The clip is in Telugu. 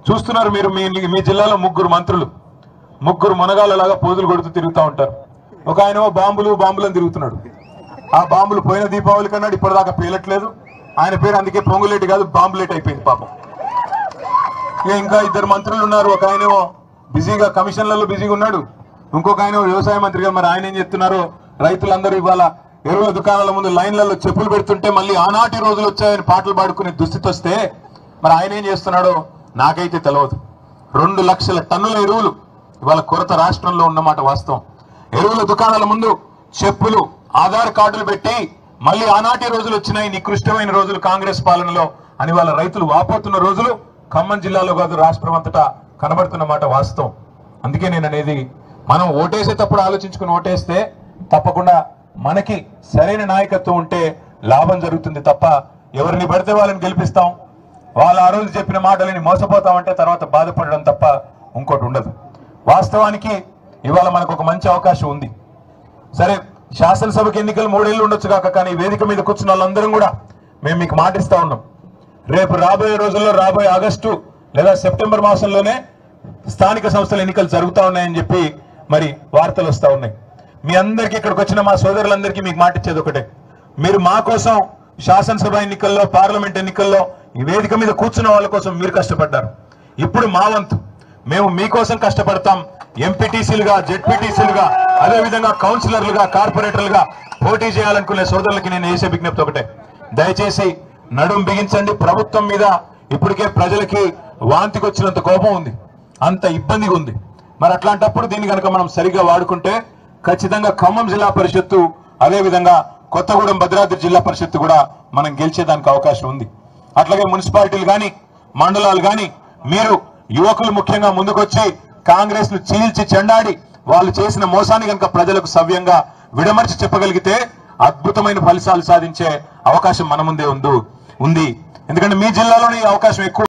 చూస్తున్నారు మీరు మీ జిల్లాలో ముగ్గురు మునగాళ్ళలాగా పోజులు కొడుతూ తిరుగుతూ ఉంటారు. ఒక ఆయన బాంబులను తిరుగుతున్నాడు. ఆ బాంబులు పోయిన దీపావళి కన్నాడు ఇప్పటిదాకా పేలట్లేదు. ఆయన పేరు అందుకే పొంగులేటి కాదు బాంబులేట్ అయిపోయింది పాపం. ఇంకా ఇద్దరు మంత్రులు ఉన్నారు. ఒక ఆయన బిజీగా కమిషన్లలో బిజీగా ఉన్నాడు. ఇంకొక ఆయన వ్యవసాయ మంత్రిగా మరి ఆయన ఏం చెప్తున్నారో రైతులందరూ ఇవాళ ఎరువుల దుకాణాల ముందు లైన్లలో చెప్పులు పెడుతుంటే మళ్ళీ ఆనాటి రోజులు వచ్చాయని పాటలు పాడుకునే దుస్థితి వస్తే మరి ఆయన ఏం చేస్తున్నాడో నాకైతే తెలియదు. 2 లక్షల టన్నుల ఎరువులు ఇవాళ కొరత రాష్ట్రంలో ఉన్నమాట వాస్తవం. ఎరువుల దుకాణాల ముందు చెప్పులు ఆధార్ కార్డులు పెట్టి మళ్ళీ ఆనాటి రోజులు వచ్చినాయి, నికృష్టమైన రోజులు కాంగ్రెస్ పాలనలో అని వాళ్ళ రైతులు వాపోతున్న రోజులు ఖమ్మం జిల్లాలో కాదు రాష్ట్రం అంతటా కనబడుతున్న మాట వాస్తవం. అందుకే నేను అనేది మనం ఓటేసేటప్పుడు ఆలోచించుకుని ఓటేస్తే తప్పకుండా మనకి సరైన నాయకత్వం ఉంటే లాభం జరుగుతుంది తప్ప ఎవరిని పడితే వాళ్ళని గెలిపిస్తాం, వాళ్ళు ఆ రోజు చెప్పిన మాటలని మోసపోతామంటే తర్వాత బాధపడడం తప్ప ఇంకోటి ఉండదు. వాస్తవానికి ఇవాళ మనకు ఒక మంచి అవకాశం ఉంది. సరే శాసనసభకి ఎన్నికలు 3 ఏళ్ళు ఉండొచ్చు కాక, కానీ వేదిక మీద కూర్చున్న వాళ్ళందరం కూడా మేము మీకు మాటిస్తా ఉన్నాం. రేపు రాబోయే రోజుల్లో రాబోయే ఆగస్టు లేదా సెప్టెంబర్ మాసంలోనే స్థానిక సంస్థల ఎన్నికలు జరుగుతూ ఉన్నాయని చెప్పి మరి వార్తలు వస్తూ ఉన్నాయి. మీ అందరికీ ఇక్కడికి వచ్చిన మా సోదరులందరికీ మీకు మాటిచ్చేది ఒకటే, మీరు మా కోసం శాసనసభ ఎన్నికల్లో పార్లమెంట్ ఎన్నికల్లో ఈ వేదిక మీద కూర్చున్న వాళ్ళ కోసం మీరు కష్టపడ్డారు. ఇప్పుడు మా వంతు మేము మీకోసం కష్టపడతాం. ఎంపీటీసీలుగా జెడ్పీటీసీలుగా అదేవిధంగా కౌన్సిలర్లుగా కార్పొరేటర్లుగా పోటీ చేయాలనుకునే సోదరులకి నేను వేసే విజ్ఞప్తి ఒకటే, దయచేసి నడుం బిగించండి. ప్రభుత్వం మీద ఇప్పటికే ప్రజలకి వాంతికి వచ్చినంత కోపం ఉంది, అంత ఇబ్బందిగా ఉంది. మరి అట్లాంటప్పుడు దీన్ని కనుక మనం సరిగ్గా వాడుకుంటే ఖచ్చితంగా ఖమ్మం జిల్లా పరిషత్తు అదేవిధంగా కొత్తగూడెం భద్రాద్రి జిల్లా పరిషత్తు కూడా మనం గెలిచేదానికి అవకాశం ఉంది. అట్లాగే మున్సిపాలిటీలు కానీ మండలాలు కానీ మీరు యువకులు ముఖ్యంగా ముందుకొచ్చి కాంగ్రెస్ ను చీల్చి చెండాడి వాళ్ళు చేసిన మోసాన్ని కనుక ప్రజలకు సవ్యంగా విడమర్చి చెప్పగలిగితే అద్భుతమైన ఫలితాలు సాధించే అవకాశం మన ముందే ఉంది. ఎందుకంటే మీ జిల్లాలోనే ఈ అవకాశం ఎక్కువ.